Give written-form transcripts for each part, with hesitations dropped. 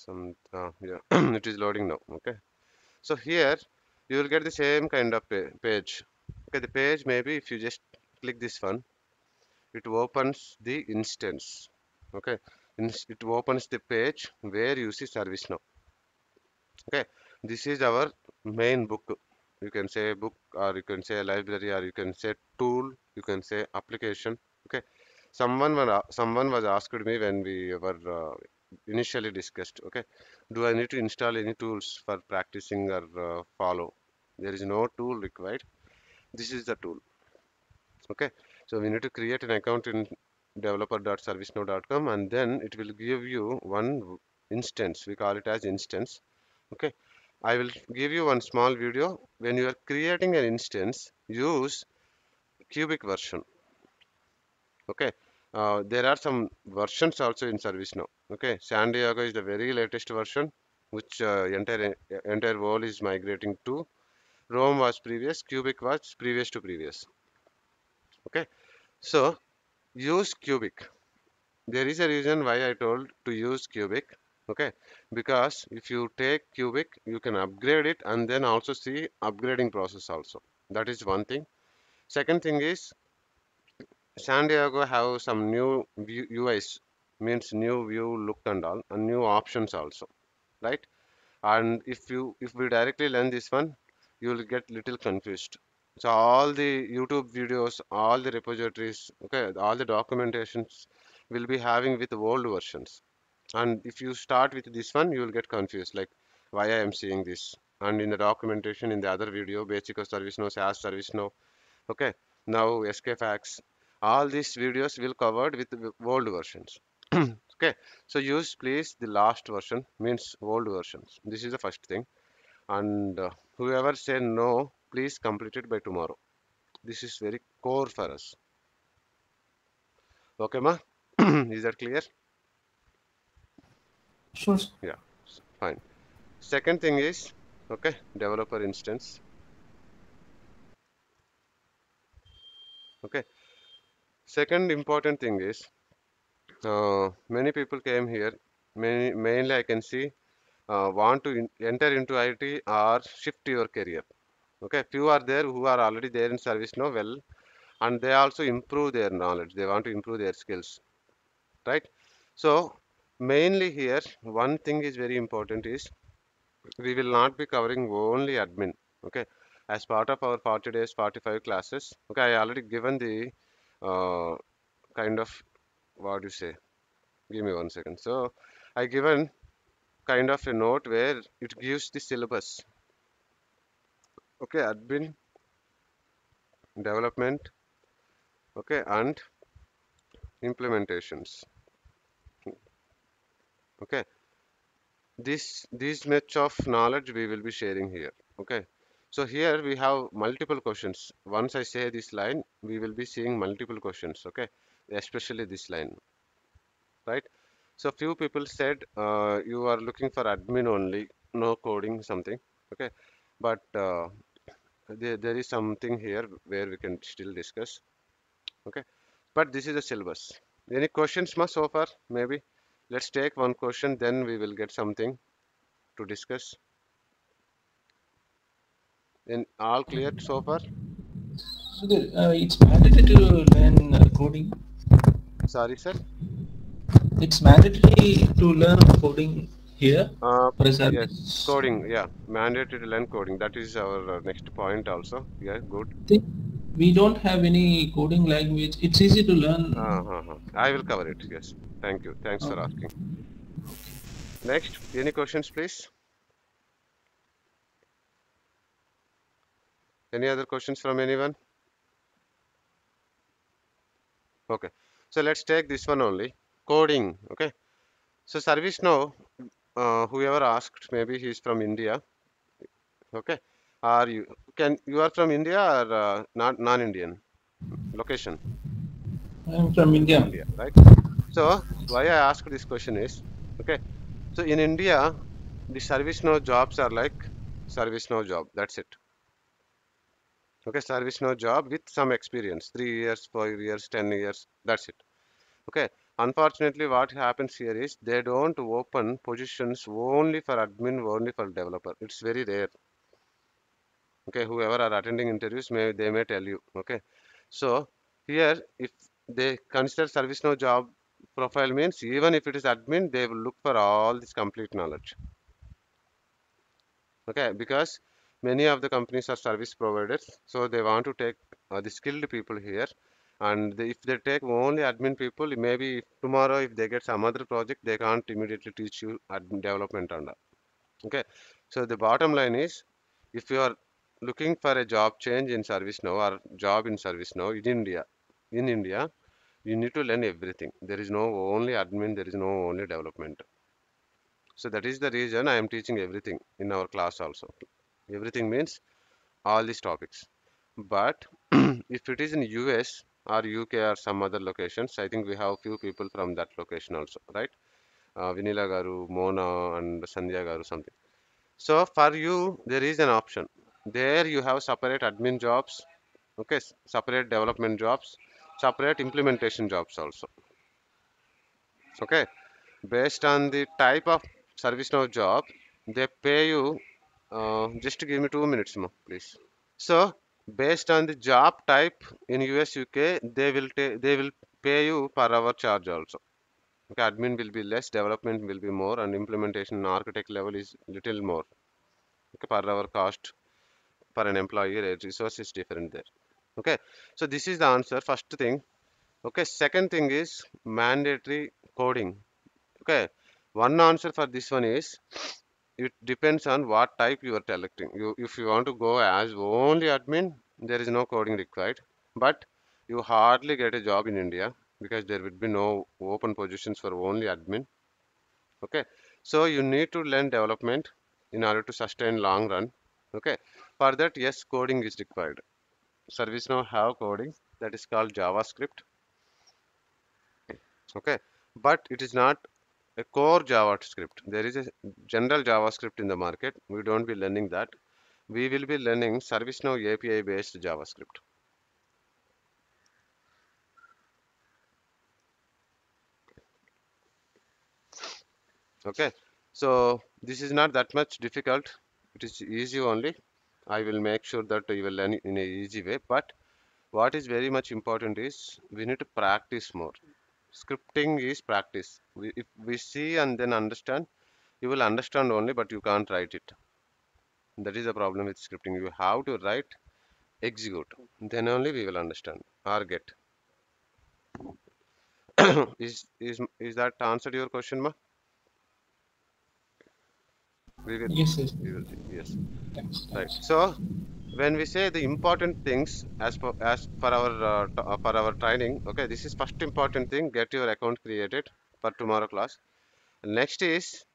some yeah it is loading now. Okay, so here you will get the same kind of page. Okay, the page, maybe if you just click this one, it opens the instance. Okay, it opens the page where you see ServiceNow. Okay, this is our main book. You can say book, or you can say library, or you can say tool, you can say application. Okay, someone was asked me when we were initially discussed. Okay, do I need to install any tools for practicing or follow? There is no tool required. This is the tool. Okay, so we need to create an account in developer.servicenow.com, and then it will give you one instance. We call it as instance. Okay, I will give you one small video. When you are creating an instance, use cubic version. Okay, there are some versions also in ServiceNow. Okay, San Diego is the very latest version, which entire world is migrating to. Rome was previous, cubic was previous to previous. Okay, so use cubic. There is a reason why I told to use cubic. Okay, because if you take cubic, you can upgrade it and then also see upgrading process also. That is one thing. Second thing is San Diego have some new UIs, means new view look and all, and new options also, right? And if we directly learn this one, you will get little confused. So all the YouTube videos, all the repositories, okay, all the documentations will be having with old versions. And if you start with this one, you will get confused, like why I am seeing this. And in the documentation in the other video, basic of ServiceNow, SaaS ServiceNow, okay, now SKFacts, all these videos will covered with the old versions. Okay, so use please the last version, means old versions. This is the first thing. And whoever say no, please complete it by tomorrow. This is very core for us. Okay, ma? Is that clear? Sure, sir. Yeah, fine. Second thing is, okay, developer instance. Okay, second important thing is, many people came here. Mainly I can see want to enter into IT or shift your career. Okay, few are there who are already there in ServiceNow well, and they also improve their knowledge. They want to improve their skills, right? So mainly here, one thing is very important is we will not be covering only admin. Okay, as part of our 40 days, 45 classes. Okay, I already given the uh, kind of what do you say? Give me 1 second. So I given kind of a note where it gives the syllabus. Okay, admin development. Okay, and implementations. Okay, this much of knowledge we will be sharing here. Okay, so here we have multiple questions. Once I say this line, we will be seeing multiple questions. Okay, especially this line, right? So few people said you are looking for admin only, no coding something. Okay, but there is something here where we can still discuss. Okay, but this is a syllabus. Any questions, ma, so far? Maybe let's take one question, then we will get something to discuss. In all clear so far? So it's mandatory to learn coding. Sorry, sir. It's mandatory to learn coding here for a Yes, service. coding. Yeah, mandatory to learn coding. That is our next point also. Yeah, good. Think we don't have any coding language. It's easy to learn. I will cover it. Yes. Thank you. Thanks for Okay. asking. Next, any questions, please? Any other questions from anyone? Okay. So let's take this one only. Coding. Okay. So ServiceNow, whoever asked, maybe he's from India. Okay. Are you are from India or not non-Indian location? I'm from India. India, right? So why I ask this question is, okay. So in India, the ServiceNow jobs are like ServiceNow job. That's it. Okay, ServiceNow job with some experience, 3 years, 5 years, 10 years. That's it. Okay. Unfortunately, what happens here is they don't open positions only for admin, only for developer. It's very rare. Okay, whoever are attending interviews may tell you. Okay, so here if they consider ServiceNow job profile means even if it is admin, they will look for all this complete knowledge. Okay, because many of the companies are service providers, so they want to take the skilled people here. And if they take only admin people, maybe tomorrow if they get some other project, they can't immediately teach you admin development and all. Okay, so the bottom line is, if you are looking for a job change in ServiceNow or job in ServiceNow in India, you need to learn everything. There is no only admin, there is no only development. So that is the reason I am teaching everything in our class also. Everything means all these topics. But if it is in US or UK or some other locations, I think we have few people from that location also, right? Vinila Garu, Mona, and Sandhya Garu, something. So for you, there is an option. There you have separate admin jobs, okay, separate development jobs, separate implementation jobs also. Okay, based on the type of ServiceNow job, they pay you. Just give me 2 minutes, more, please. So based on the job type in US UK, they will pay you per hour charge also. Okay, admin will be less, development will be more, and implementation and architect level is little more. Okay, per hour cost for an employee resource is different there. Okay, so this is the answer. First thing. Okay, second thing is mandatory coding. Okay, one answer for this one is it depends on what type you are selecting. If you want to go as only admin, there is no coding required. But you hardly get a job in India because there would be no open positions for only admin. Okay, so you need to learn development in order to sustain long run. Okay, for that, yes, coding is required. ServiceNow have coding that is called JavaScript. Okay, but it is not a core JavaScript. There is a general JavaScript in the market. We don't be learning that. We will be learning ServiceNow API based JavaScript. Okay, so this is not that much difficult. It is easy only. I will make sure that you will learn in a easy way. But what is very much important is we need to practice more. Scripting is practice. If we see and then understand, you will understand only, but you can't write it. That is the problem with scripting. You have to write, execute. Then only we will understand or get. Is that answered your question, ma? We will Yes, yes. we will see. Yes, Thanks, right. thanks. So when we say the important things as for our for our training, okay, this is first important thing. Get your account created for tomorrow class. Next is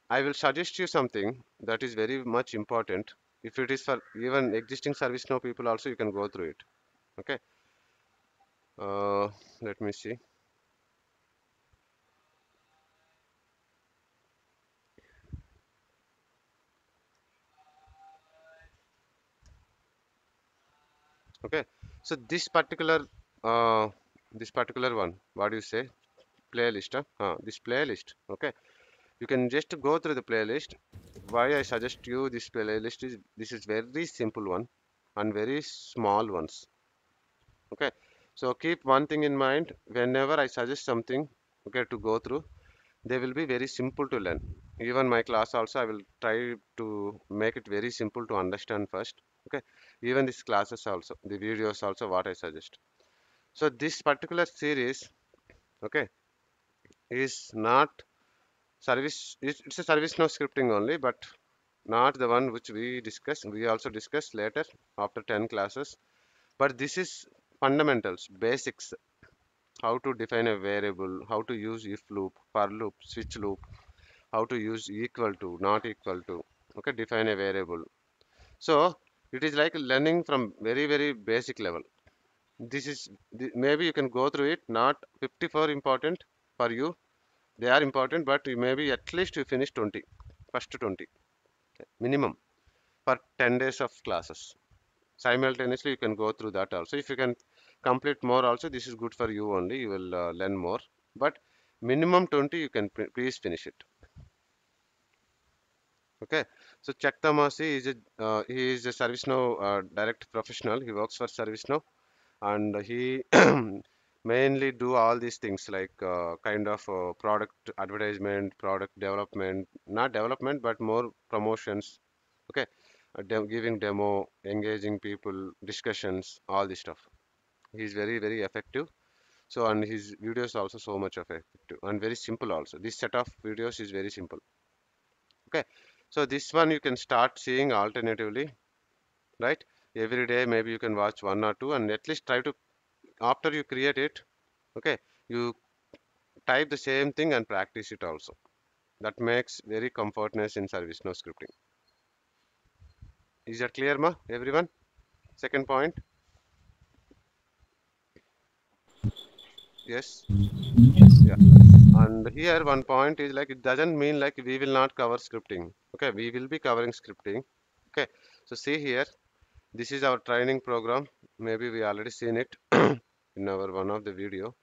I will suggest you something that is very much important. If it is for even existing ServiceNow people also, you can go through it. Okay. Uh, Let me see. Okay. So uh, this particular one, what do you say? Playlist, huh? This playlist. Okay. You can just go through the playlist. Why I suggest you this playlist is this is very simple one and very small ones. Okay. So keep one thing in mind whenever I suggest something, okay, to go through, they will be very simple to learn. Even my class also, I will try to make it very simple to understand first. Okay. Even these classes also, the videos also, what I suggest. So this particular series, okay, is not it's a service now scripting only, but not the one which we discuss. We also discuss later after 10 classes. But this is fundamentals, basics, how to define a variable, how to use if loop, for loop, switch loop, how to use equal to, not equal to, okay, define a variable. So it is like learning from very, very basic level. This is maybe you can go through it, not 54 important for you. They are important, but maybe at least you finish 20, first 20 minimum for 10 days of classes. Simultaneously, you can go through that also. If you can complete more also, this is good for you only. You will learn more. But minimum 20 you can please finish it. Okay, so Chuck Tamasi is he is a ServiceNow direct professional. He works for ServiceNow, and he mainly do all these things like kind of product advertisement, product development, not development but more promotions. Okay, giving demo, engaging people, discussions, all this stuff. He's very effective. So and his videos also so much effective and very simple also. This set of videos is very simple. Okay, so this one you can start seeing alternatively, right? Every day maybe you can watch one or two and at least try to, after you create it, okay, you type the same thing and practice it also. That makes very comfortness in ServiceNow scripting. Is that clear, ma? Everyone? Second point. Yes. Yeah. And here one point is like it doesn't mean like we will not cover scripting. Okay, we will be covering scripting. Okay. So see here, this is our training program. Maybe we already seen it in our one of the video,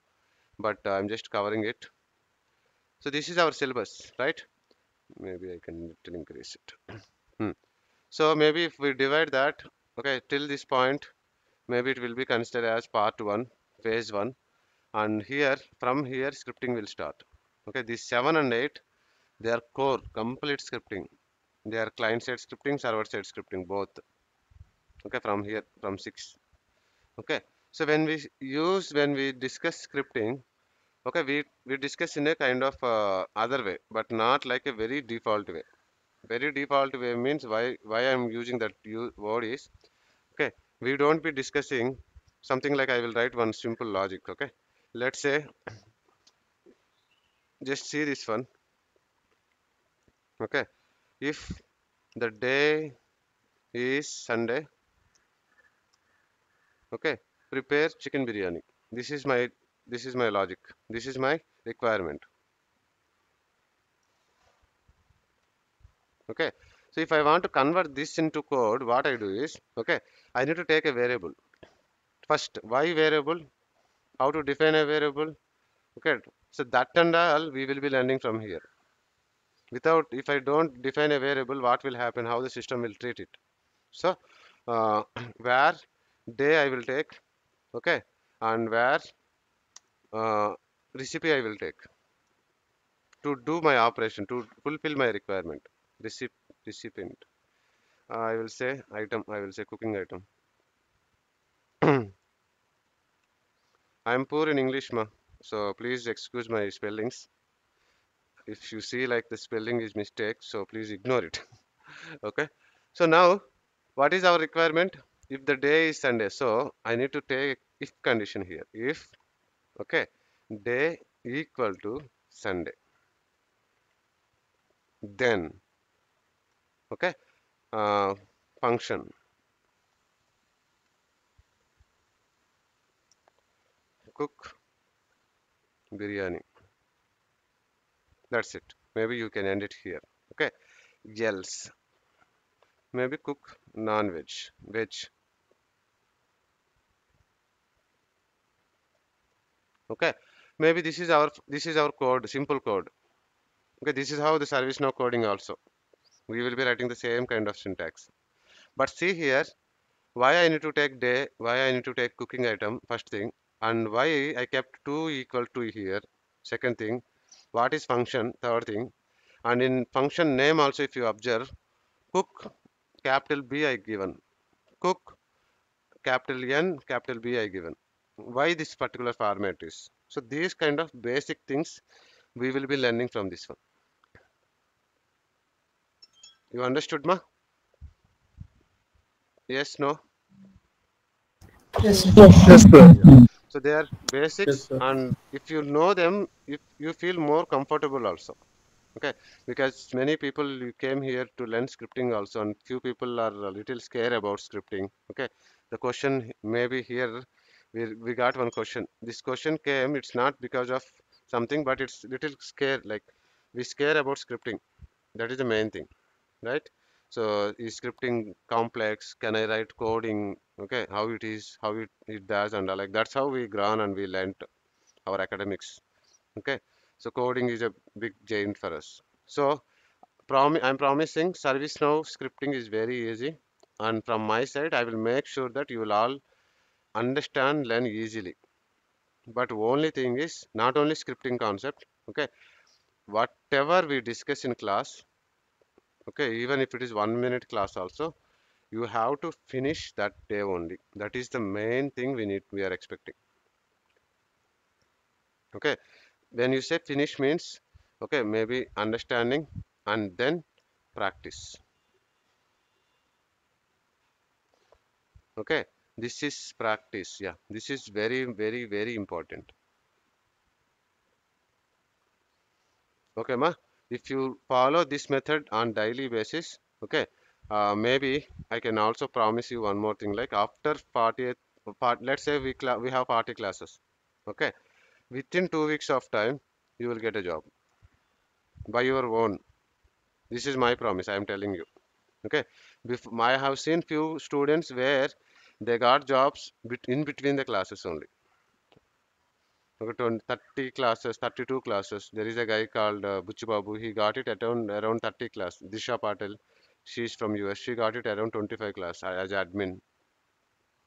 but I'm just covering it. So this is our syllabus, right? Maybe I can little increase it. Hmm. So maybe if we divide that, okay, till this point, maybe it will be considered as part one, phase one, and here from here scripting will start. Okay, these 7 and 8, they are core, complete scripting. They are client-side scripting, server-side scripting, both. Okay, from here, from 6. Okay, so when we discuss scripting, okay, we discuss in a kind of other way, but not like a very default way. Very default way means why I'm using that word is, okay, we don't be discussing something like I will write one simple logic. Okay, let's say just see this one. Okay, if the day is Sunday, okay, prepare chicken biryani. This is my this is my logic. This is my requirement. Okay, so if I want to convert this into code, what I do is, okay, I need to take a variable. First, why variable? How to define a variable? Okay, so that and all we will be learning from here. Without, if I don't define a variable, what will happen? How the system will treat it? So, uh, where day I will take, okay, and where uh, recipe I will take to do my operation to fulfill my requirement. Recipient. I will say item. I will say cooking item. I am poor in English, ma. So please excuse my spellings. If you see like the spelling is mistake, so please ignore it. Okay. So now, what is our requirement? If the day is Sunday, so I need to take if condition here. If, okay, day equal to Sunday, then, okay, uh, function cook biryani. That's it. Maybe you can end it here. Okay. Else, maybe cook non-veg, veg. Okay. Maybe this is our code, simple code. Okay. This is how the ServiceNow coding also. We will be writing the same kind of syntax. But see here, why I need to take day, why I need to take cooking item, first thing, and why I kept 2 equal to here, second thing, what is function, third thing, and in function name also if you observe, cook, capital B I given, cook, capital N, capital B I given. Why this particular format is? So these kind of basic things we will be learning from this one. You understood, ma? Yes, no? Yes. Yes, sir. Yeah. So they are Yes, basics, sir. and if you know them, if you feel more comfortable also. Okay, because many people you came here to learn scripting also, and few people are a little scared about scripting. Okay, the question maybe here we got one question. This question came. It's not because of something, but it's little scared. Like we scare about scripting. That is the main thing, right? So is scripting complex? Can I write coding? Okay, how it is, how it does, and all like that's how we grown and we learned our academics. Okay, So coding is a big giant for us. So I'm promising ServiceNow scripting is very easy. And from my side, I will make sure that you will all understand, learn easily. But only thing is not only scripting concept. Okay, whatever we discuss in class, okay, even if it is 1 minute class also, you have to finish that day only. That is the main thing we are expecting. Okay, when you say finish means, okay, maybe understanding and then practice. Okay, this is practice. Yeah, this is very, very, very important. Okay, ma. If you follow this method on daily basis, okay, maybe I can also promise you one more thing. Like after 40, let's say we have 40 classes. Okay, within 2 weeks of time, you will get a job by your own. This is my promise. I am telling you. Okay, I have seen few students where they got jobs in between the classes only. Okay, 30 classes, 32 classes. There is a guy called Bucci Babu. He got it at around 30 class. Disha Patel, she's from US. She got it around 25 class as admin.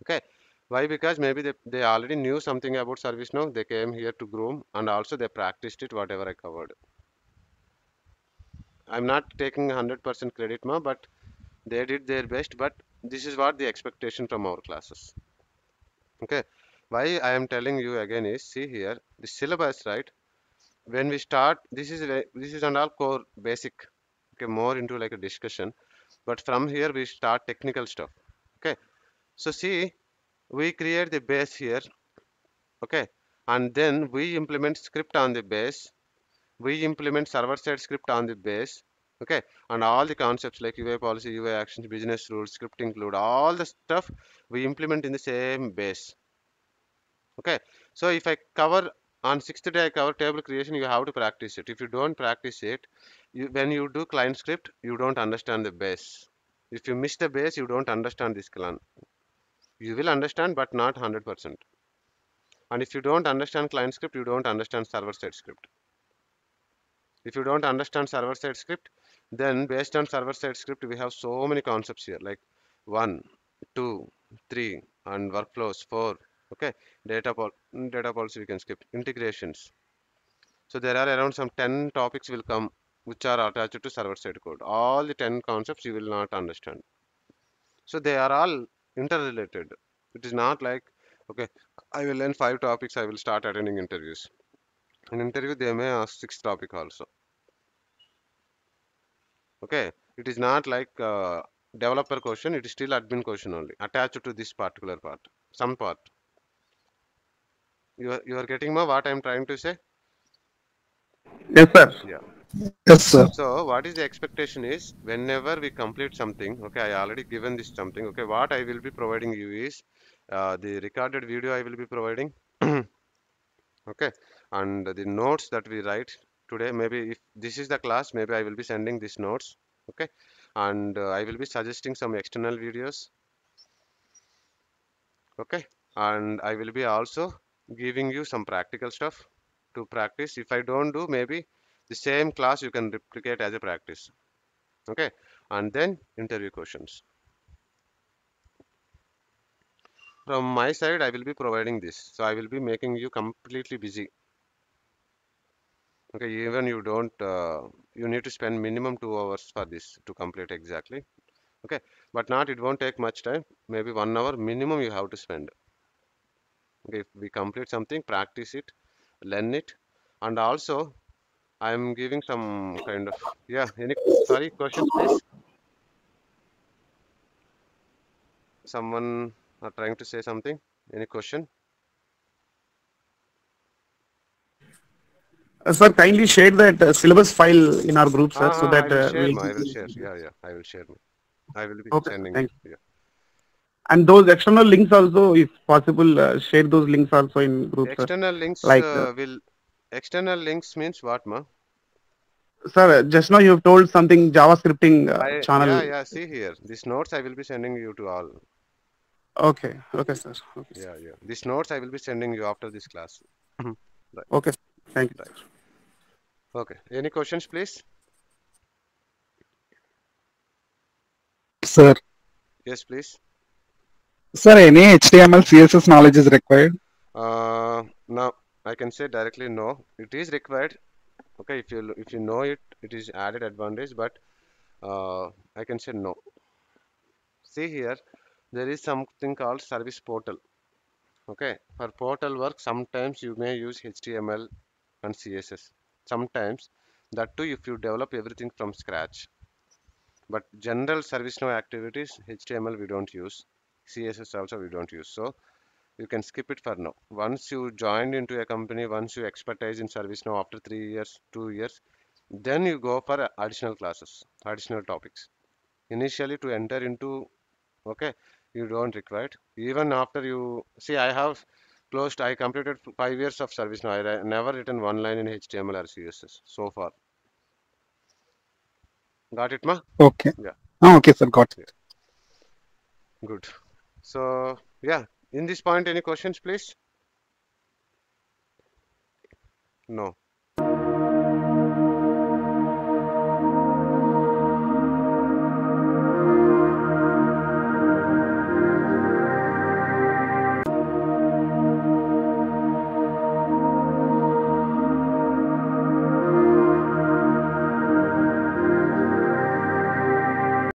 Okay. Why? Because maybe they already knew something about ServiceNow. They came here to groom and also they practiced it, whatever I covered. I'm not taking 100% credit, ma, but they did their best. But this is what the expectation from our classes. Okay. Why I am telling you again is, see here, the syllabus, right? When we start, this is an all core basic, okay, more into like a discussion, but from here we start technical stuff. Okay, so see, we create the base here. Okay, and then we implement script on the base, we implement server side script on the base. Okay, and all the concepts like UI policy, UI actions, business rules, script include all the stuff we implement in the same base. Okay, so if I cover on sixth day I cover table creation, you have to practice it. If you don't practice it, when you do client script, you don't understand the base. If you miss the base, you don't understand this clan. You will understand, but not 100%. And if you don't understand client script, you don't understand server side script. If you don't understand server side script, then based on server side script, we have so many concepts here, like one, two, three, and workflows, four. Okay, data policy we can skip. Integrations. So there are around some 10 topics will come which are attached to server side code. All the 10 concepts you will not understand. So they are all interrelated. It is not like, okay, I will learn 5 topics, I will start attending interviews. In interview, they may ask 6 topic also. Okay, it is not like developer question, it is still admin question only, attached to this particular part, some part. You are getting me what I am trying to say? Yes, sir. Yeah. Yes, sir. So what is the expectation is whenever we complete something, okay, I already given this something, okay, what I will be providing you is the recorded video I will be providing, okay, and the notes that we write today, maybe if this is the class, maybe I will be sending these notes, okay, and I will be suggesting some external videos, okay, and I will be also giving you some practical stuff to practice. If I don't do, maybe the same class you can replicate as a practice. Okay, and then interview questions. From my side, I will be providing this. So I will be making you completely busy. Okay, even you don't, you need to spend minimum 2 hours for this to complete exactly. Okay, but not, it won't take much time. Maybe 1 hour minimum you have to spend. Okay, if we complete something, practice it, learn it, and also I am giving some kind of, yeah, sorry, questions please. Someone are trying to say something. Any question? Sir, kindly share that syllabus file in our group, sir, so I that will share, we'll. ma. I will share. Yeah, yeah. I will share. Ma. I will be Okay, sir. sending you. Thank you. Yeah. And those external links also, if possible, share those links also in group, sir. External links Like, will. External links means what, ma? sir, just now you have told something Java scripting Yeah, channel. yeah. See here. These notes I will be sending you to all. Okay, okay, sir. Okay, sir. Yeah, yeah. These notes I will be sending you after this class. Right, Okay, sir. Thank you, right. sir. Okay. Any questions, please? Sir, Yes, please. sir, any HTML, CSS knowledge is required? Now I can say directly no. It is required. Okay, if you know it, it is added advantage. But I can say no. See here, there is something called service portal. Okay, for portal work, sometimes you may use HTML and CSS. Sometimes that too if you develop everything from scratch. But general ServiceNow activities, HTML we don't use, CSS also we don't use. So you can skip it for now. Once you joined into a company, once you expertise in ServiceNow after 3 years, 2 years, then you go for additional classes, additional topics. Initially to enter into, okay, you don't require it. Even after you see, I completed 5 years of ServiceNow. I never written one line in HTML or CSS so far. Got it, ma? Okay. Yeah, Oh, okay, sir, got yeah, it. good. So yeah, in this point, any questions, please? No.